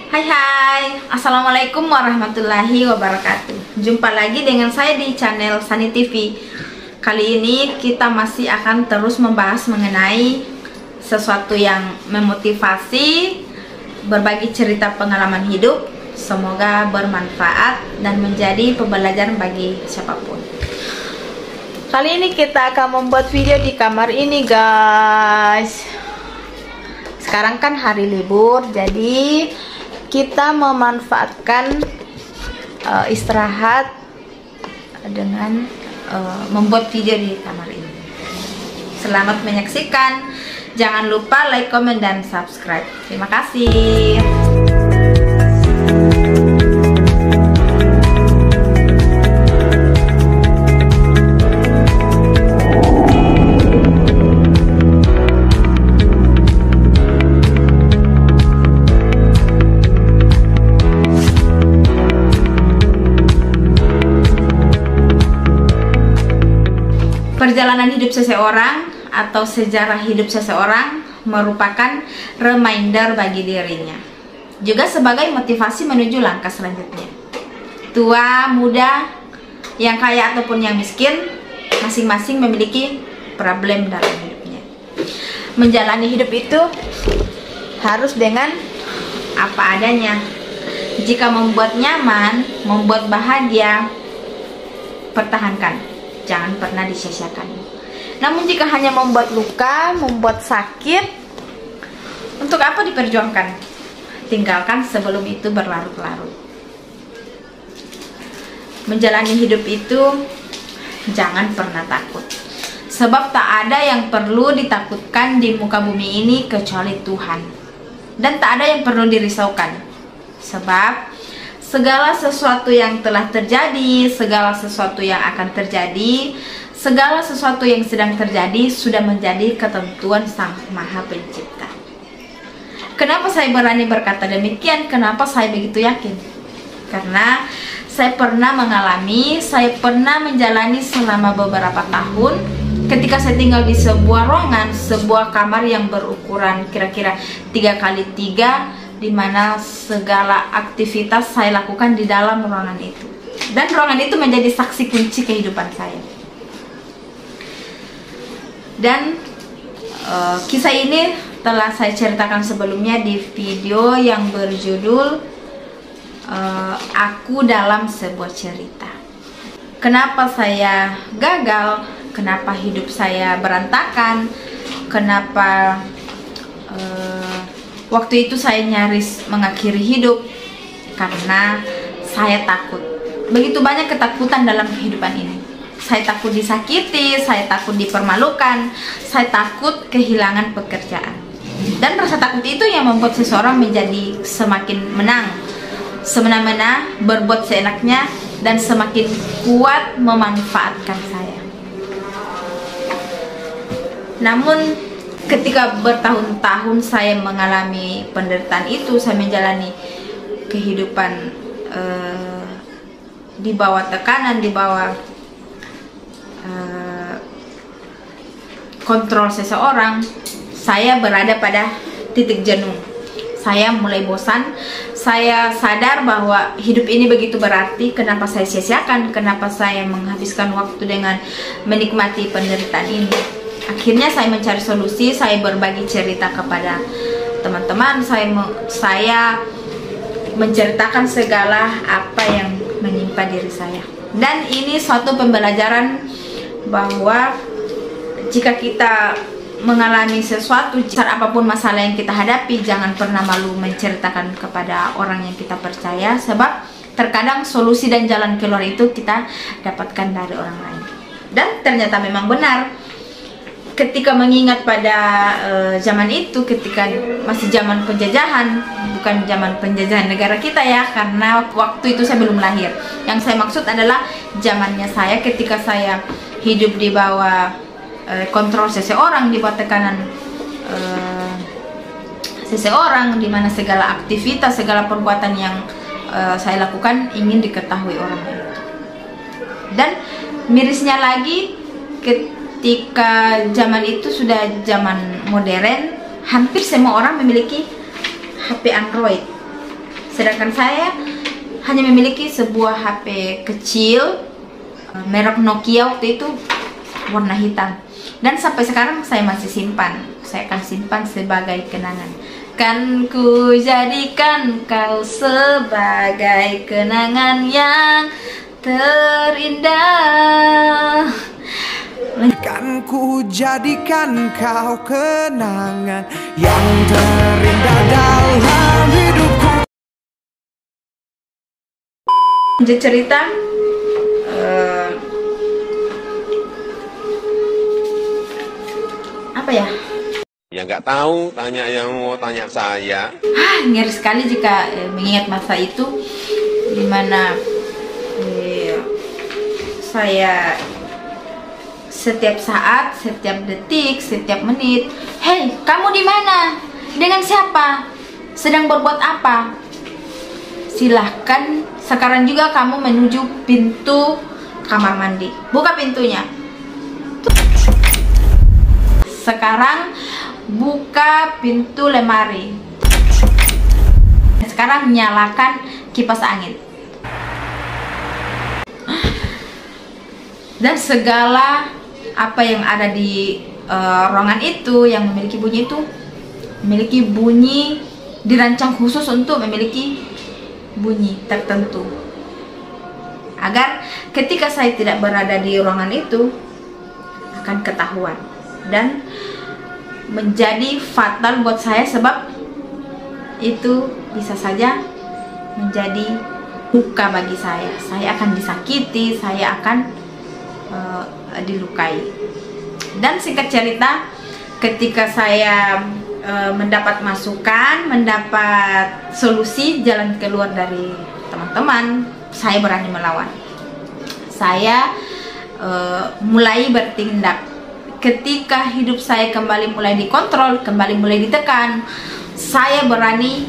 Hai, Assalamualaikum warahmatullahi wabarakatuh. Jumpa lagi dengan saya di channel Sani TV. Kali ini kita masih akan terus membahas mengenai sesuatu yang memotivasi, berbagi cerita pengalaman hidup. Semoga bermanfaat dan menjadi pembelajaran bagi siapapun. Kali ini kita akan membuat video di kamar ini, guys. Sekarang kan hari libur, jadi kita memanfaatkan istirahat dengan membuat video di kamar ini. Selamat menyaksikan. Jangan lupa like, comment, dan subscribe. Terima kasih. Perjalanan hidup seseorang atau sejarah hidup seseorang merupakan reminder bagi dirinya, juga sebagai motivasi menuju langkah selanjutnya. Tua, muda, yang kaya ataupun yang miskin, masing-masing memiliki problem dalam hidupnya. Menjalani hidup itu harus dengan apa adanya. Jika membuat nyaman, membuat bahagia, pertahankan. Jangan pernah disia-siakan. Namun jika hanya membuat luka, membuat sakit, untuk apa diperjuangkan? Tinggalkan sebelum itu berlarut-larut. Menjalani hidup itu jangan pernah takut. Sebab tak ada yang perlu ditakutkan di muka bumi ini kecuali Tuhan. Dan tak ada yang perlu dirisaukan. Sebab segala sesuatu yang telah terjadi, segala sesuatu yang akan terjadi, segala sesuatu yang sedang terjadi sudah menjadi ketentuan Sang Maha Pencipta. Kenapa saya berani berkata demikian? Kenapa saya begitu yakin? Karena saya pernah mengalami, saya pernah menjalani selama beberapa tahun ketika saya tinggal di sebuah ruangan, sebuah kamar yang berukuran kira-kira 3x3, di mana segala aktivitas saya lakukan di dalam ruangan itu. Dan ruangan itu menjadi saksi kunci kehidupan saya. Dan kisah ini telah saya ceritakan sebelumnya di video yang berjudul Aku Dalam Sebuah Cerita. Kenapa saya gagal, kenapa hidup saya berantakan, kenapa waktu itu saya nyaris mengakhiri hidup, karena saya takut. Begitu banyak ketakutan dalam kehidupan ini. Saya takut disakiti, saya takut dipermalukan, saya takut kehilangan pekerjaan. Dan rasa takut itu yang membuat seseorang menjadi semakin menang, semena-mena, berbuat seenaknya, dan semakin kuat memanfaatkan saya. Namun ketika bertahun-tahun saya mengalami penderitaan itu, saya menjalani kehidupan di bawah tekanan, di bawah kontrol seseorang, saya berada pada titik jenuh. Saya mulai bosan, saya sadar bahwa hidup ini begitu berarti, kenapa saya sia-siakan, kenapa saya menghabiskan waktu dengan menikmati penderitaan ini. Akhirnya saya mencari solusi, saya berbagi cerita kepada teman-teman, saya menceritakan segala apa yang menimpa diri saya. Dan ini suatu pembelajaran bahwa jika kita mengalami sesuatu, besar apapun masalah yang kita hadapi, jangan pernah malu menceritakan kepada orang yang kita percaya. Sebab terkadang solusi dan jalan keluar itu kita dapatkan dari orang lain. Dan ternyata memang benar. Ketika mengingat pada zaman itu, ketika masih zaman penjajahan, bukan zaman penjajahan negara kita ya, karena waktu itu saya belum lahir. Yang saya maksud adalah zamannya saya ketika saya hidup di bawah kontrol seseorang, di bawah tekanan seseorang, di mana segala aktivitas, segala perbuatan yang saya lakukan ingin diketahui orang itu. Dan mirisnya lagi, ketika zaman itu sudah zaman modern, hampir semua orang memiliki HP Android. Sedangkan saya hanya memiliki sebuah HP kecil merek Nokia waktu itu, warna hitam. Dan sampai sekarang saya masih simpan. Saya akan simpan sebagai kenangan. Kan ku jadikan kau sebagai kenangan yang terindah. Kan ku jadikan kau kenangan yang terindah dalam hidupku. Lanjut cerita. Apa ya? Ya nggak tahu, tanya yang mau tanya saya. Ngeri sekali jika mengingat masa itu, dimana saya setiap saat, setiap detik, setiap menit, "Hei, kamu di mana? Dengan siapa? Sedang berbuat apa? Silahkan sekarang juga kamu menuju pintu kamar mandi. Buka pintunya. Sekarang buka pintu lemari. Sekarang nyalakan kipas angin." Dan segala apa yang ada di ruangan itu yang memiliki bunyi dirancang khusus untuk memiliki bunyi tertentu, agar ketika saya tidak berada di ruangan itu akan ketahuan dan menjadi fatal buat saya, sebab itu bisa saja menjadi luka bagi saya. Saya akan disakiti, saya akan dilukai. Dan singkat cerita, ketika saya mendapat masukan, mendapat solusi jalan keluar dari teman-teman, saya berani melawan. Saya mulai bertindak. Ketika hidup saya kembali mulai dikontrol, kembali mulai ditekan, saya berani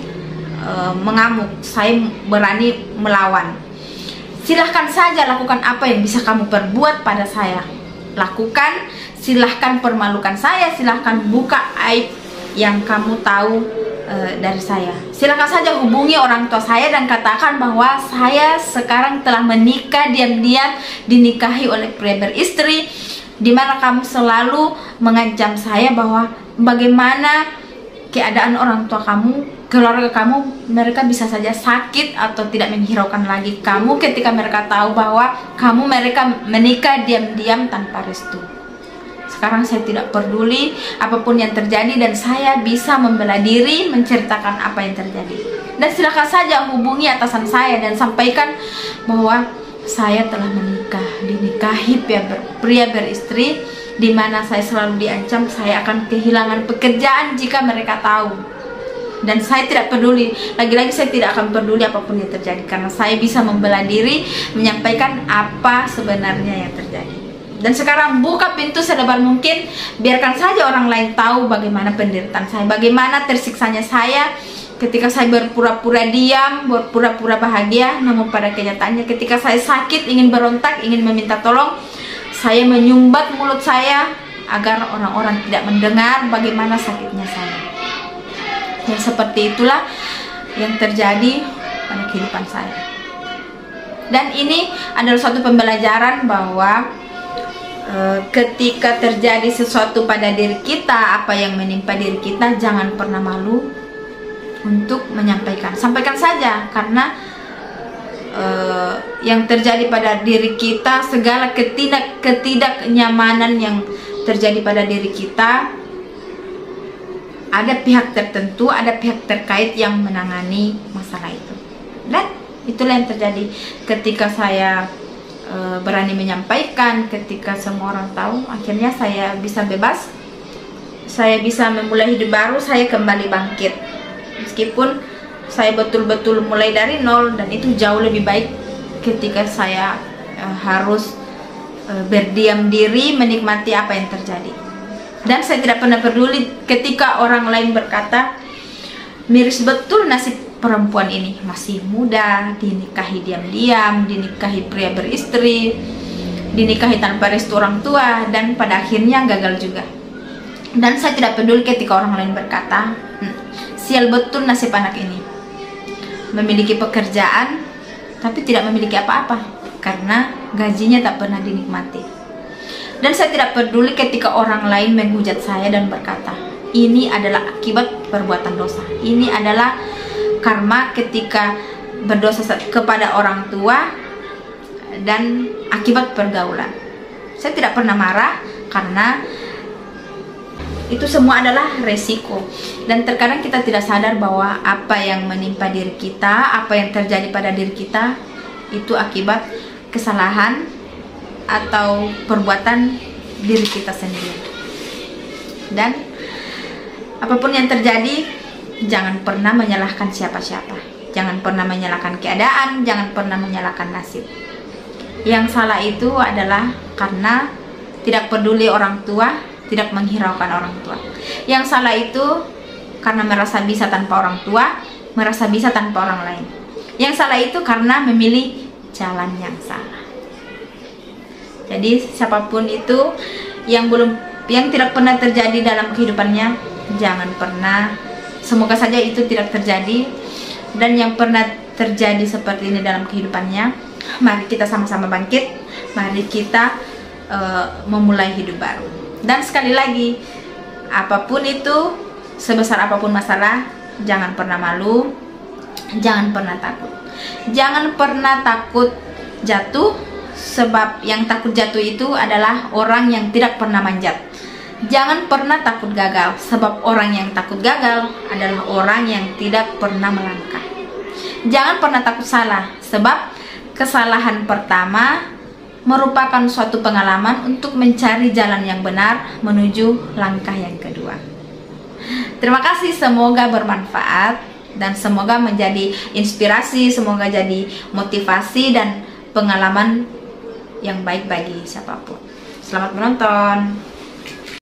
mengamuk, saya berani melawan. Silahkan saja lakukan apa yang bisa kamu perbuat pada saya. Lakukan, silahkan permalukan saya, silahkan buka aib yang kamu tahu dari saya. Silahkan saja hubungi orang tua saya dan katakan bahwa saya sekarang telah menikah diam-diam, dinikahi oleh pria beristri, di mana kamu selalu mengancam saya bahwa bagaimana keadaan orang tua kamu, keluarga kamu, mereka bisa saja sakit atau tidak menghiraukan lagi kamu ketika mereka tahu bahwa mereka menikah diam-diam tanpa restu. Sekarang saya tidak peduli apapun yang terjadi dan saya bisa membela diri menceritakan apa yang terjadi. Dan silakan saja hubungi atasan saya dan sampaikan bahwa saya telah menikah, dinikahi pria beristri, di mana saya selalu diancam saya akan kehilangan pekerjaan jika mereka tahu. Dan saya tidak peduli, lagi-lagi saya tidak akan peduli apapun yang terjadi, karena saya bisa membela diri menyampaikan apa sebenarnya yang terjadi. Dan sekarang buka pintu sedebar mungkin, biarkan saja orang lain tahu bagaimana penderitaan saya, bagaimana tersiksanya saya ketika saya berpura-pura diam, berpura-pura bahagia, namun pada kenyataannya ketika saya sakit, ingin berontak, ingin meminta tolong, saya menyumbat mulut saya agar orang-orang tidak mendengar bagaimana sakitnya saya. Dan seperti itulah yang terjadi pada kehidupan saya. Dan ini adalah suatu pembelajaran bahwa ketika terjadi sesuatu pada diri kita, apa yang menimpa diri kita, jangan pernah malu untuk menyampaikan. Sampaikan saja, karena yang terjadi pada diri kita, segala ketidaknyamanan yang terjadi pada diri kita, ada pihak tertentu, ada pihak terkait yang menangani masalah itu. Dan itulah yang terjadi ketika saya berani menyampaikan, ketika semua orang tahu, akhirnya saya bisa bebas, saya bisa memulai hidup baru, saya kembali bangkit. Meskipun saya betul-betul mulai dari nol, dan itu jauh lebih baik ketika saya harus berdiam diri menikmati apa yang terjadi. Dan saya tidak pernah peduli ketika orang lain berkata, miris betul nasib perempuan ini, masih muda, dinikahi diam-diam, dinikahi pria beristri, dinikahi tanpa restu orang tua, dan pada akhirnya gagal juga. Dan saya tidak peduli ketika orang lain berkata, sial betul nasib anak ini. memiliki pekerjaan tapi tidak memiliki apa-apa karena gajinya tak pernah dinikmati. Dan saya tidak peduli ketika orang lain menghujat saya dan berkata, ini adalah akibat perbuatan dosa. Ini adalah karma ketika berdosa kepada orang tua dan akibat pergaulan. Saya tidak pernah marah karena itu semua adalah resiko. Dan terkadang kita tidak sadar bahwa apa yang menimpa diri kita, apa yang terjadi pada diri kita, itu akibat kesalahan atau perbuatan diri kita sendiri. Dan apapun yang terjadi, jangan pernah menyalahkan siapa-siapa. Jangan pernah menyalahkan keadaan, jangan pernah menyalahkan nasib. Yang salah itu adalah karena tidak peduli orang tua, tidak menghiraukan orang tua. Yang salah itu karena merasa bisa tanpa orang tua, merasa bisa tanpa orang lain. Yang salah itu karena memilih jalan yang salah. Jadi siapapun itu yang tidak pernah terjadi dalam kehidupannya, jangan pernah, semoga saja itu tidak terjadi. Dan yang pernah terjadi seperti ini dalam kehidupannya, mari kita sama-sama bangkit, mari kita memulai hidup baru. Dan sekali lagi, apapun itu, sebesar apapun masalah, jangan pernah malu, jangan pernah takut. Jangan pernah takut jatuh, sebab yang takut jatuh itu adalah orang yang tidak pernah manjat. Jangan pernah takut gagal, sebab orang yang takut gagal adalah orang yang tidak pernah melangkah. Jangan pernah takut salah, sebab kesalahan pertama merupakan suatu pengalaman untuk mencari jalan yang benar menuju langkah yang kedua. Terima kasih, semoga bermanfaat dan semoga menjadi inspirasi, semoga jadi motivasi dan pengalaman yang baik bagi siapapun. Selamat menonton.